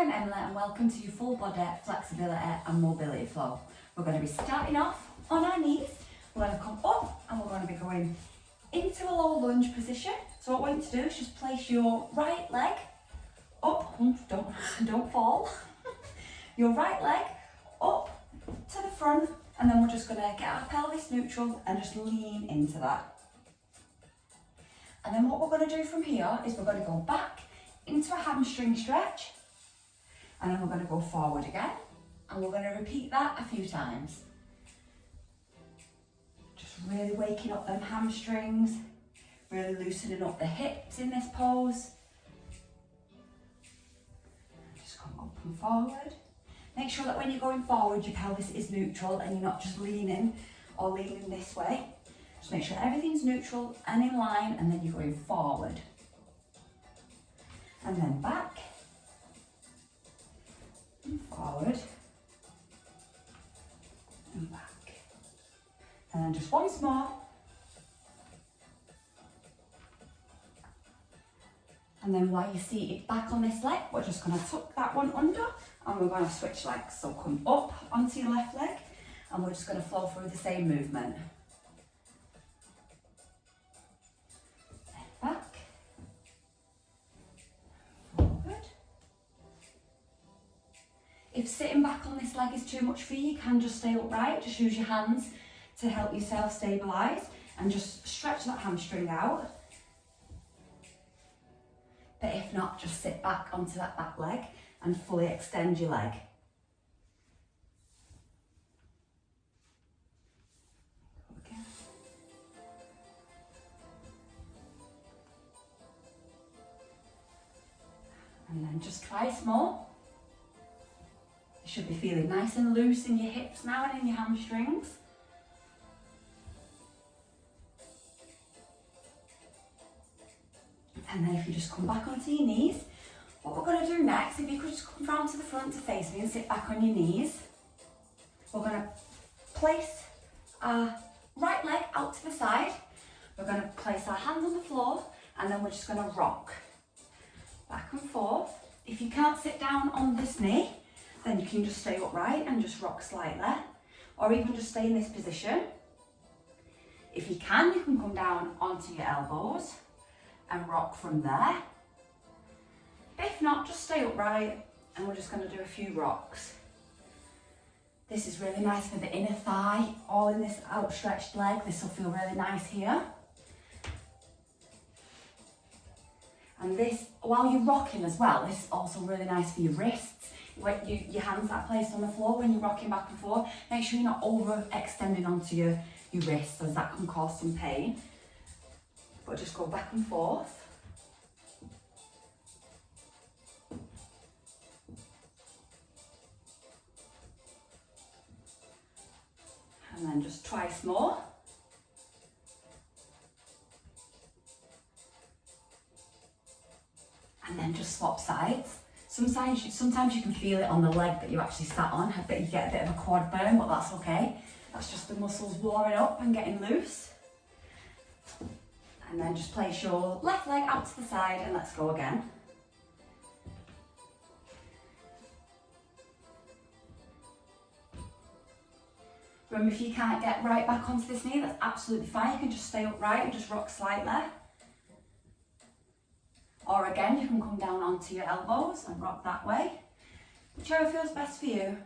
I'm Emily and welcome to your full body flexibility and mobility flow. We're going to be starting off on our knees. We're going to come up and we're going to be going into a low lunge position. So what I want you to do is just place your right leg up, don't fall, your right leg up to the front, and then we're just going to get our pelvis neutral and just lean into that. And then what we're going to do from here is we're going to go back into a hamstring stretch, and then we're going to go forward again, and we're going to repeat that a few times. Just really waking up them hamstrings, really loosening up the hips in this pose. Just come up and forward. Make sure that when you're going forward, your pelvis is neutral and you're not just leaning or leaning this way. Just make sure everything's neutral and in line, and then you're going forward. And then back, and forward, and back. And then just once more. And then while you're seated back on this leg, we're just going to tuck that one under, and we're going to switch legs. So come up onto your left leg, and we're just going to flow through the same movement. Back, forward. If sitting back on this leg is too much for you, you can just stay upright. Just use your hands to help yourself stabilise and just stretch that hamstring out. But if not, just sit back onto that back leg and fully extend your leg. And then just twice more. You should be feeling nice and loose in your hips now and in your hamstrings. And then if you just come back onto your knees, what we're going to do next, if you could just come round to the front to face me and sit back on your knees, we're going to place our right leg out to the side. We're going to place our hands on the floor, and then we're just going to rock back and forth. If you can't sit down on this knee, then you can just stay upright and just rock slightly, or even just stay in this position. If you can come down onto your elbows and rock from there. If not, just stay upright, and we're just going to do a few rocks. This is really nice for the inner thigh, all in this outstretched leg. This will feel really nice here. And this, while you're rocking as well, this is also really nice for your wrists. Your hands are placed on the floor when you're rocking back and forth. Make sure you're not overextending onto your wrists, as that can cause some pain. But just go back and forth. And then just twice more. And then just swap sides. Sometimes you can feel it on the leg that you actually sat on. I bet you get a bit of a quad burn, but that's okay. That's just the muscles warming up and getting loose. And then just place your left leg out to the side, and let's go again. Remember, if you can't get right back onto this knee, that's absolutely fine. You can just stay upright and just rock slightly. Or again, you can come down onto your elbows and rock that way. Whichever feels best for you.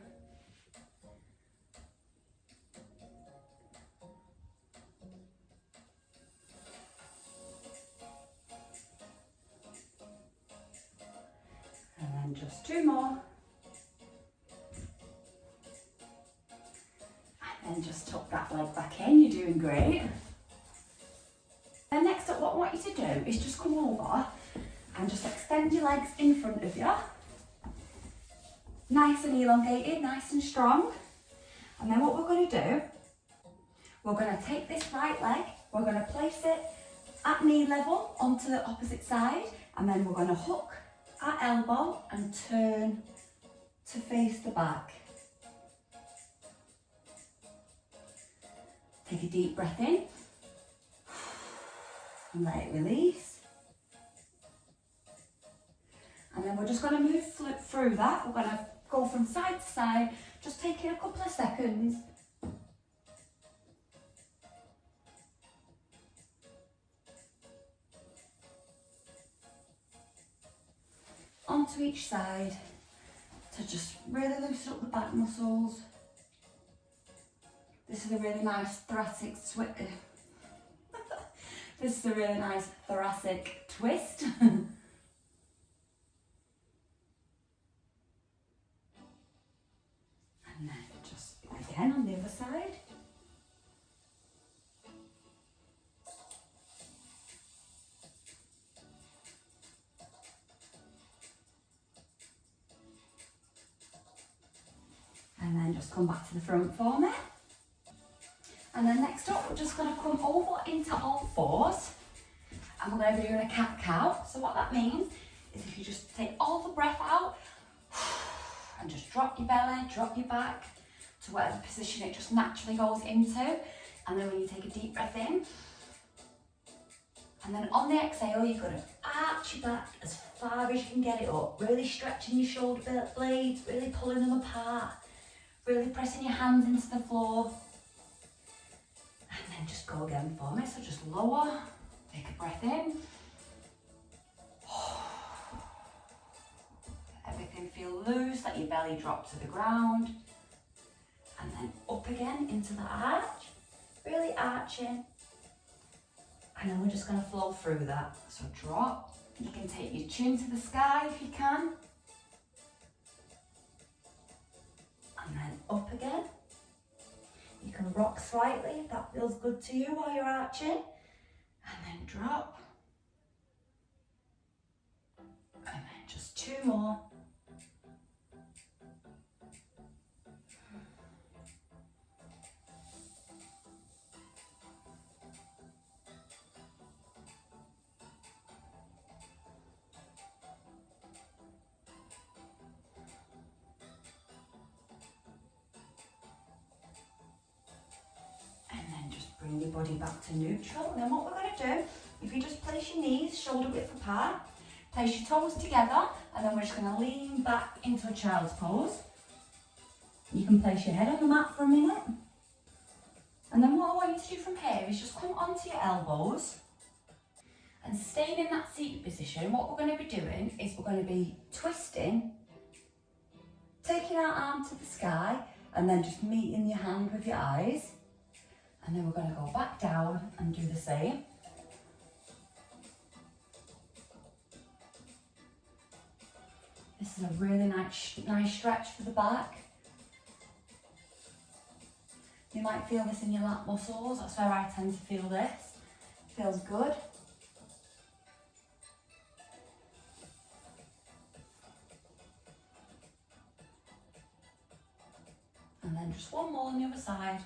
And then just two more. And then just tuck that leg back in. You're doing great. And next up, what I want you to do is just come over and just extend your legs in front of you. Nice and elongated, nice and strong. And then what we're going to do, we're going to take this right leg, we're going to place it at knee level onto the opposite side, and then we're going to hook our elbow and turn to face the back. Take a deep breath in and let it release. And then we're just going to move through that. We're going to go from side to side, just taking a couple of seconds. Onto each side to just really loosen up the back muscles. This is a really nice thoracic this is a really nice thoracic twist. And then just again on the other side. And then just come back to the front for me. And then next up, we're just going to come over into all fours. And we're going to be doing a cat-cow. So what that means is if you just take all the breath out and just drop your belly, drop your back to whatever position it just naturally goes into. And then when you take a deep breath in, and then on the exhale, you're going to arch your back as far as you can get it up, really stretching your shoulder blades, really pulling them apart, really pressing your hands into the floor. And then just go again for me. So just lower, take a breath in. Let everything feel loose, let your belly drop to the ground. And then up again into the arch, really arching. And then we're just going to flow through that. So drop. You can take your chin to the sky if you can. And then up again. You can rock slightly if that feels good to you while you're arching. And then drop. And then just two more. Bring your body back to neutral. And then what we're going to do, if you just place your knees shoulder width apart, place your toes together, and then we're just going to lean back into a child's pose. You can place your head on the mat for a minute. And then what I want you to do from here is just come onto your elbows and staying in that seated position. What we're going to be doing is we're going to be twisting, taking our arm to the sky, and then just meeting your hand with your eyes. And then we're going to go back down and do the same. This is a really nice stretch for the back. You might feel this in your lat muscles. That's where I tend to feel this. It feels good. And then just one more on the other side.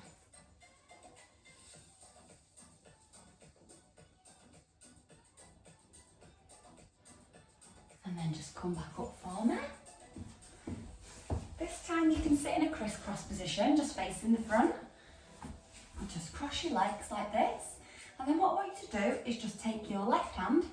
And then just come back up for me. This time you can sit in a crisscross position, just facing the front. And just cross your legs like this. And then what I want you to do is just take your left hand,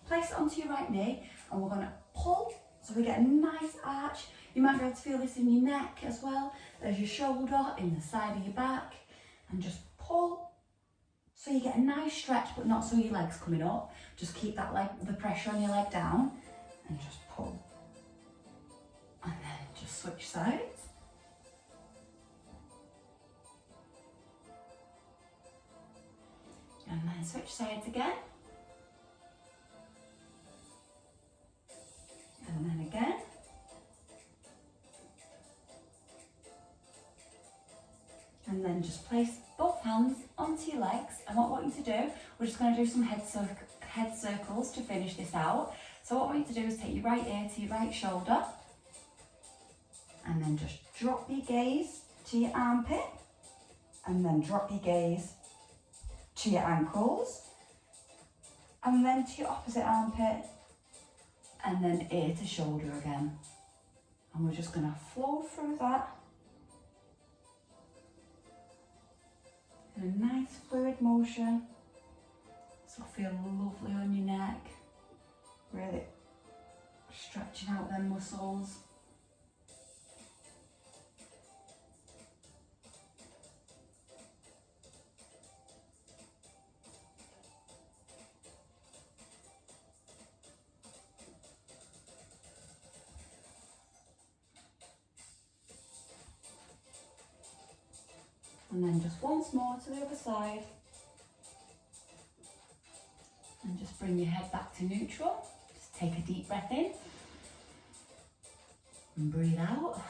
place it onto your right knee, and we're going to pull so we get a nice arch. You might be able to feel this in your neck as well. There's your shoulder, in the side of your back. And just pull so you get a nice stretch, but not so your leg's coming up. Just keep that the pressure on your leg down. And just pull. And then just switch sides. And then switch sides again. And then again. And then just place both hands onto your legs. And what I want you to do, we're just going to do some head circles to finish this out. So what I want you to do is take your right ear to your right shoulder. And then just drop your gaze to your armpit. And then drop your gaze to your ankles. And then to your opposite armpit. And then ear to shoulder again. And we're just going to flow through that. In a nice fluid motion. So feel lovely on your neck. Really Stretching out them muscles. And then just once more to the other side. And just bring your head back to neutral. Just take a deep breath in. And breathe out.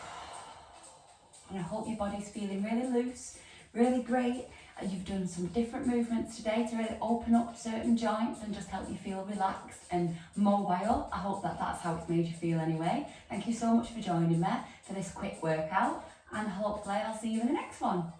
And I hope your body's feeling really loose, really great. And you've done some different movements today to really open up certain joints and just help you feel relaxed and mobile. I hope that that's how it's made you feel anyway. Thank you so much for joining me for this quick workout. And hopefully I'll see you in the next one.